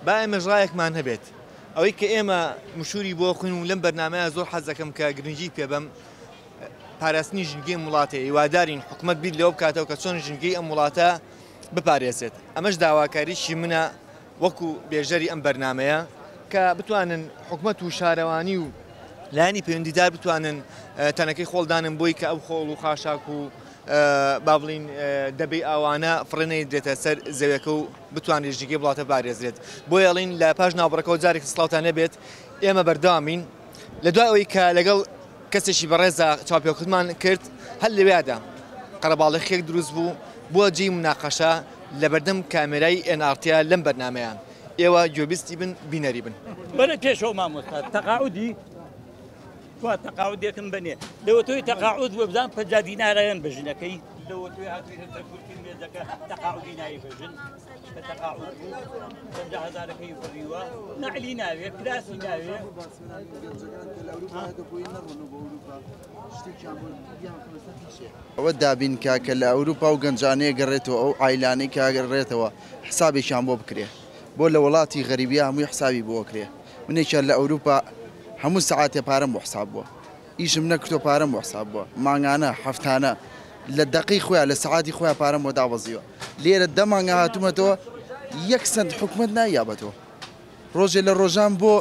با ئێمەش ڕایەکمان هەبێت ئەوەی کە ئێمە مشوری بۆ خوێن و لەم بەرنامەیە زۆر حەز دەکەم کە گرنگی پێ بەم پاراستنی ژینگەی وڵاتێ هیوادارین حکوومەت بیر لەوە بکاتەوە کە چۆن ژینگەی ئەم وڵاتە بپارێزێت ئەمەش داواکاریشی منە وەکو بێژەری ئەم بەرنامەیە کە بتوانن حکوومەت و شارەوانی و لایانی پەیوەندیدار بتوانن تەنەکەی خۆڵدانن بۆی کە ئەو خۆڵ و خاشاک و با بڵین دەبێ ئاوانە فڕێنەی درێتە سەر زەویەکە و بتوانێت ژینگەی وڵاتە پارێزرێت بۆ ئەڵین لە پاش ناوبڕەکەەوە جارێک سڵاوتان نەبێت ئێمە بەردەوامین لە دوای ئەوەی کە لەگەڵ کەسێکی بەڕێزە چاوپێکوتمان کرد هەر لەوێدا قەرەباڵغیەک دروست بوو بۆ جێی مناقەشە لە بەردەم کامێرای NRT لەم بەرنامەیە ئێوە گوێبیستی بن بینەری بن بەرە پێشەوە مامۆستا تەقاعودی تەقاعودێکم بنێ لەوەتۆی تەقاعود بۆ بزان 50 دینارەیان بژنەکەی لەوەتۆی هاتوویتە کورتی مێزەکە تەقاعودی ناوی بژن کە تەقاعود 50,000ەکەی بڕیوە نەعلی ناوێ کراسی ناوێ ئەوە دابین کە لە ئەوروپا و گەنجانەیە گەڕێتەوە ئەو ئایلانەی کاگەڕێتەوە حسابێکیان بۆ بکرێ بۆ لە وڵاتی غەریبیە هەمووی حسابی بۆ کرێ منێکیان لە ئەوروپا هەموو سەعاتێ پارەم بۆ حساب بووە ئیشم نەکردۆ پارەم بۆ حساب بووە مانگانە هەفتانە لە دەقی خۆیان لە سەعاتی خۆیان پارەم بۆ دابەزیوە لێرە دەمانگە هاتوومەتەوە 1 سنت حکومەت نایابەتەوە ڕۆژێ لە ڕۆژان بۆ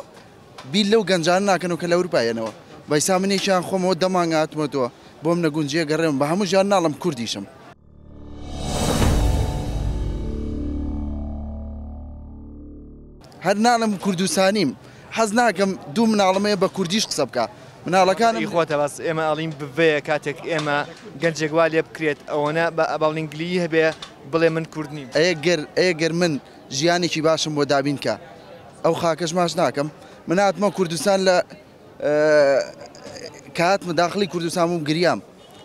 بیل لەو گەنجان ناکەنەوە کە لە ئەوروپایەنەوە بەیسا منێکیان خۆمەوە دەمانگە هاتوومەتەوە بۆم نەگونجیە گەڕێم بە هەموو ژیان ناڵم کوردیشم هەر ناڵم کوردستانیم حەز ناکەم دوو مناڵمەیە بە کوردیش قسە بکە مناڵەکانی خۆتە بەس ئێمە ئەڵین بڤەیە کاتێک ئێمە گەنجێک وا لێ بکرێت ئەوەنە بە ئەباڵنگلی هەبێ بڵێ من کورد نیم ئەگەر من ژیانێکی باشم بۆ دابین کە ئەو خاکەش ماش ناکەم من هاتمە کوردستان لە کاتمە داخلی کوردستان و گریام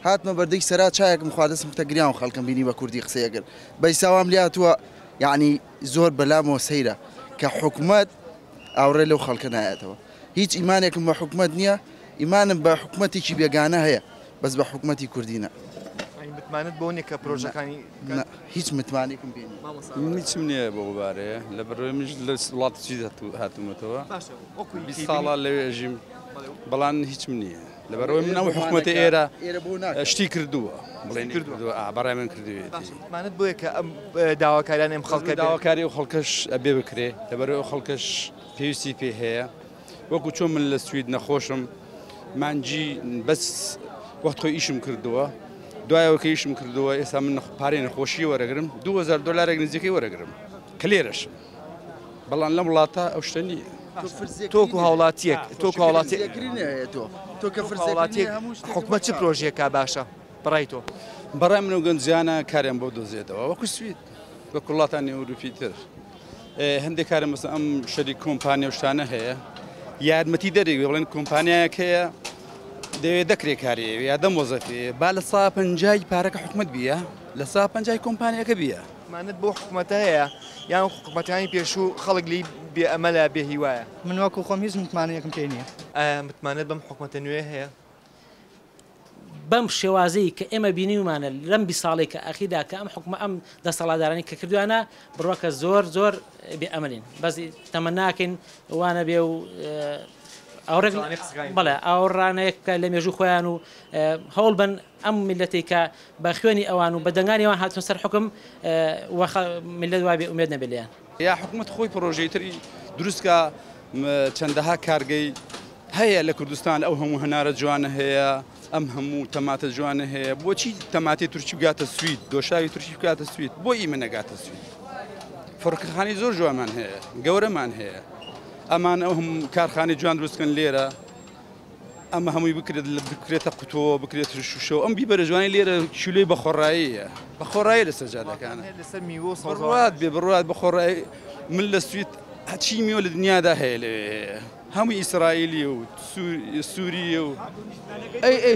هاتمە بەردەی سەرا چایەکم خوادەسم کە گریان و خەڵکم بینی بە کوردی قسەیەگەر بەیساوام لێ هاتووە یعنی زۆر بەلامەوە سەیرە کە حکوومەت ئاوڕێ لەو خەڵکە نایەتەوە هیچ ئیمانێکم بە حکوومەت نییە ئیمانم بە حکوومەتێکی بێگانە هەیە بەس بە حکوومەتی کوردینە متمانت بۆ نیە کە پرۆژەکانی هیچ متمانێکم بینی هیچم نییە بۆ بارەیە لە بەڕێ منش لە وڵاتی چی هاتوومەتەوە 20 ساڵە لەوێ ژیم بەڵام هیچم نییە لە بەرەوەی من ئەو حکوومەتی ئێرە شتی کردووە بڵێن کردووە بەڕای من کردوێت مانت بۆیە کە ئەم داواکاریان ئەم خەڵکە داواکاری و خەڵکەش ئەبێ بکرێ لەبەرەوە خەڵکەش پێویستی پێ هەیە وەکو چۆن من لە سوید نەخۆشم مانجی بەس وەخت خۆی ئیشم کردووە دوایەوە کە ئیشم کردووە ئێستا من پارەی نەخۆشی وەرەگرم 2000 دلارێک نزیکەی وەرەگرم کە لێرەشم بەڵام لەم وڵاتە ئەو شتە نییە تۆکو هاوڵاتیەک تۆکو هاوڵاتیەک حکومەت چ پرۆژێکە باشە بڕای تۆ بەڕای من و گەنجیانە کاریان بۆ دۆزێتەوە وەکو سوید بە وڵاتانی ئەوروپی تر هەندێک کارم مەسەڵەن ئەم شەریک کۆمپانیا و شتانە هەیە یارمەتی دەرێک بڵێن کۆمپانیایەک هەیە دەوێت دەکرێ کاری یا دەمۆزەفێ با لە 150 پارەکە حکومەت بیە لە 150 کۆمپانیەکە بیە مانت بۆ حکوومەتە هەیە یان حکوومەتانی پێشوو خەڵک لی بێ ئەمەلە بێ هیوایە من وەکو خۆم هیچ متمانەیەکم پێ نییە متمانەت بەم حکوومەتە نوێ هەیە بەم شێوازەی کە ئێمە بینیمانە لەم 20 ساڵی کە ئەخیدا کە ئەم حکومە ئەم دەسەڵاتدارانی کە کردوانە بڕۆکە زۆر بێ ئەمەلین بەس تەمە ناکەین وانە بێ و بەڵێ ئاوڕانەیە کە لە مێژوو خۆیان و هەوڵ بن ئەم میلەتی کە بە خوێنی ئەوان و بە دەنگانیەوان هاتون سەر حکم میلەت وابێ ئومێد نەبێ لێیان یا حکومەت خۆی پرۆژەی تری دروستکە چەندەها کارگەی هەیە لە کوردستان ئەو هەموو هەنارە جوانە هەیە ئەم هەموو تەماتە جوانە هەیە بۆچی تەماتی تورکی بگاتە سوید دۆشاوی تورکی بگاتە سوید بۆ ئیمە نەگاتە سوید فڕۆکەخانەی زۆر جوانمان هەیە گەورەمان هەیە ئەمان ئەو هەم کارخانەی جوان دروستکەن لێرە ئەمە هەمووی بکرێتە قوتۆ بکرێت شوشەوە ئەم بیبەرە جوانی لێرە کیلۆی بەخۆڕاییە بەخۆڕایی لە سەرجادەکانە بڕوات بێ بڕوات بەخۆڕایی من لە سوید هەچی میوە لە دنیادا هەیە لێ هەمووی ئیسرائیلی و سووریە و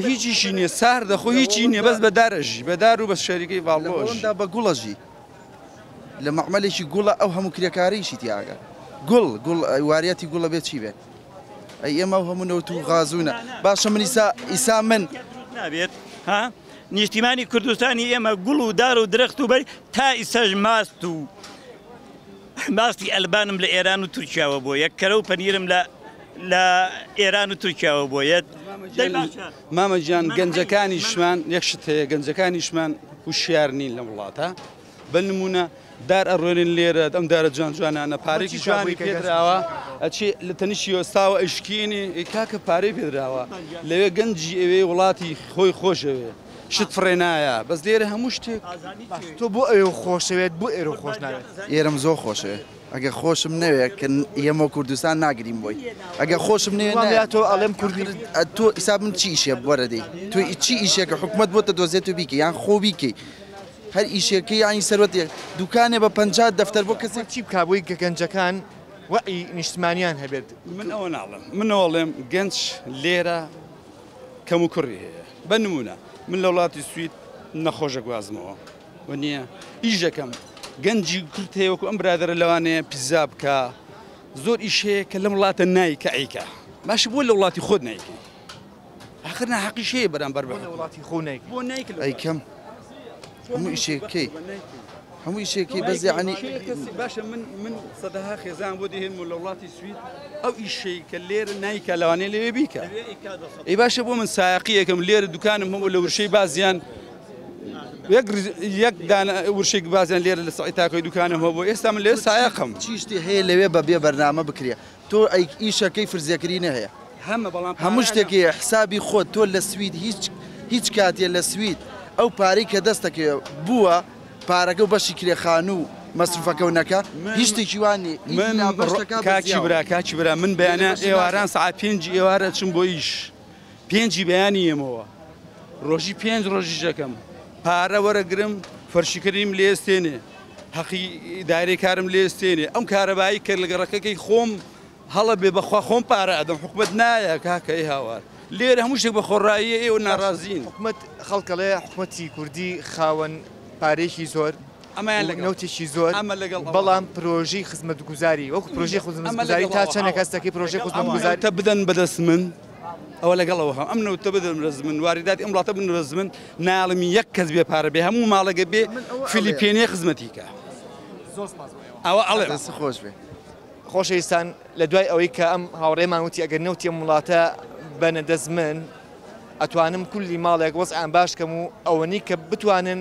هیچیشی نییە سار دەخۆ هیچی نییە بەس بەدارەژی بەدار و بەس شەریکەی باڵۆشدا بە گوڵەژی لە مەعمەلێکی گوڵە ئەو هەموو کرێکاریشی تیاگە گوڵ واریەتی گوڵە بێت چی بێت ئەی ئێمە هەموو نەوت و غازوونە باشە من ئیسا من نابێت ها نیشتیمانی کوردستانی ئێمە گوڵ و دار و درەخت و بەری تا ئیسەژ ماست و ماستی ئەلبانم لە ئێران و تورکیاوە بۆ یەک کەرە و پەنیرم لە ئێران و تورکیاوە بۆ یەت مامەجان گەنجەکانیشمان یەکشت هەیە گەنجەکانیشمان هوشیار نین لە وڵاتە بە نمونە دار ئەڕۆێنن لێرە ئەم دارە جوان جوانانە پارێکی جوانی پێدراوە ئەچێ لە تەنیشی وەستاوە ئەشکێنێ کاکە پارەی پێدراوە لەوێ گەنجی ئەوێ وڵاتی خۆی خۆشەوێ شت فڕێنایە بەس لێرە هەموو شتێک تۆ بۆ ئەوێ خۆشەوێت بۆ ئێرە خۆش ناوێت ئێرەم زۆر خۆشەوێ ئەگە خۆشم نەوێت کە ئێمە کوردستان ناگرین بۆی ئەگە خۆشم نوێ تۆ ئەڵێم کوردی تۆ ئیساب من چی ئیشێ وەرەدەی تۆ چی ئیشێکە حکومت بۆتە دۆزێت و بیکە یان خۆ بیکەی هەر ئیشێکی یانی سەرەتێک دوکانێ بە 50 دەفتەر بۆ کەسێک چی بکبووی کە گەنجەکان وەعی نیشتمانیان هەبێت من ئەوە ناڵم منەوەڵێم گەنج لێرە کەم و کوڕی هەیە بە نمونە من لە وڵاتی سوید نەخۆشە گوازمەوە و نییە ئیژەکەم گەنجی کورت هەیە وەکو ئەم برادرە لەوانەیە پیزا بکە زۆر ئیشەیە کە لەم وڵاتە نایکە ئەیکە باش بۆ لە وڵاتی خۆت نایکەی آخر ناحەقی شەیە بەرامبەر بە وڵاتی خۆ نایک بۆ نایکە ئەیکەم هەموو ئیشێکەکەی هەموو ئیشێکی بەس یعنی باشە من سەدەها خێزان بۆ دەهێن لە وڵاتی سوید ئەو ئیشەی کە لێرە نایکە لەوانەیە لەوێ بیکە ئەی باشە بۆ من سایقیەکەم لێرە دوکانم هەموو لە ورشەی بازیان یەک ورشێک بازیان لێرە لە سەعی تاکۆی دوکانم هەبوو بۆ ئێستا من لێ سایقم چی شتی هەیە لەوێ بەبێ بەرنامە بکرێ تۆ ئیشەکەی فرزیەکردنە هەیە هەموو شتێکی حسابی خۆت تۆ لە سوید هیچ کاتێ لە سوید ئەو پارەی کە دەستەکە بووە پارەکە و بەشی کرێخان و مەسروفەکەونەکە هیچ شتێکی وانی کاچی برا من بەیانە ئێواران سعات 5 ئێوارە چم بۆ ئیش 5 بەیانی ئێمەوە ڕۆژی 5 ڕۆژی ژەکەم پارە وەرەگرم فەرشیکردیم لێستێنێ حەقی دایرەی کارم لێستێنێ ئەم کارەبایی کرد لە گەڕەکەی خۆم هەڵە بێ بەخوا خۆم پارە ئەدەم حکومت نایە کاکەی هاوار لێرە هەموو شتێک بە خۆڕایی ئێوە ناڕازین حکومت خەڵکەڵێ حکومەتی کوردی خاوەن پارێکی زۆر ئەمایان نەوتێکی زۆر بەڵام پرۆژەی خزمەتگوزاری وەکو پرۆژەی خزمەتگوزاری تا چەندە کەسەکەی پرۆژەی خزمەتگوزاری تە بدەن بەدەست من ئەوە لەگەڵەوە ئەم نەوتە بدەن ڕز من وارداتی ئەم وڵاتە بن ڕز من ناڵمی یەک کەس بێ پارە بێ هەموو ماڵەگە بێ فیلیپینی خزمەتیکە ئەوە ئەڵێ خۆش بێ خۆشەویستان لە دوای ئەوەی کە ئەم هاوڕێمان وتی ئەگەر نەوتی ئەم وڵاتە بەنە دەست من ئەتوانم کولی ماڵێک وەزعیان باش کەم و ئەوەنی کە بتوانن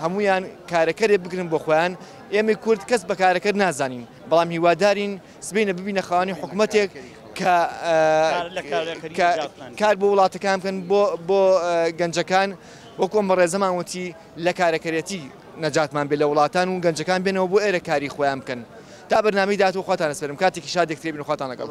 هەمویان کارەکەرێ بگرن بۆ خۆیان ئێمە کورد کەس بە کارەکەر نازانین بەڵام هیوادارین سبینە ببینە خاوەنی حکومەتێک کە کار بۆ وڵاتەکان بکەن بۆ گەنجەکان وەکو ئەم بەڕێزەمان وتی لە کارەکەرێتی نەجاتمان بێ لە وڵاتان و گەنجەکان بێنەوە بۆ ئێرە کاری خۆیان بکەن تا بەرنامەی داهاتوو خواتان ئەسپێرم کاتێکی شادێک تێبین و خواتان لەگەڵ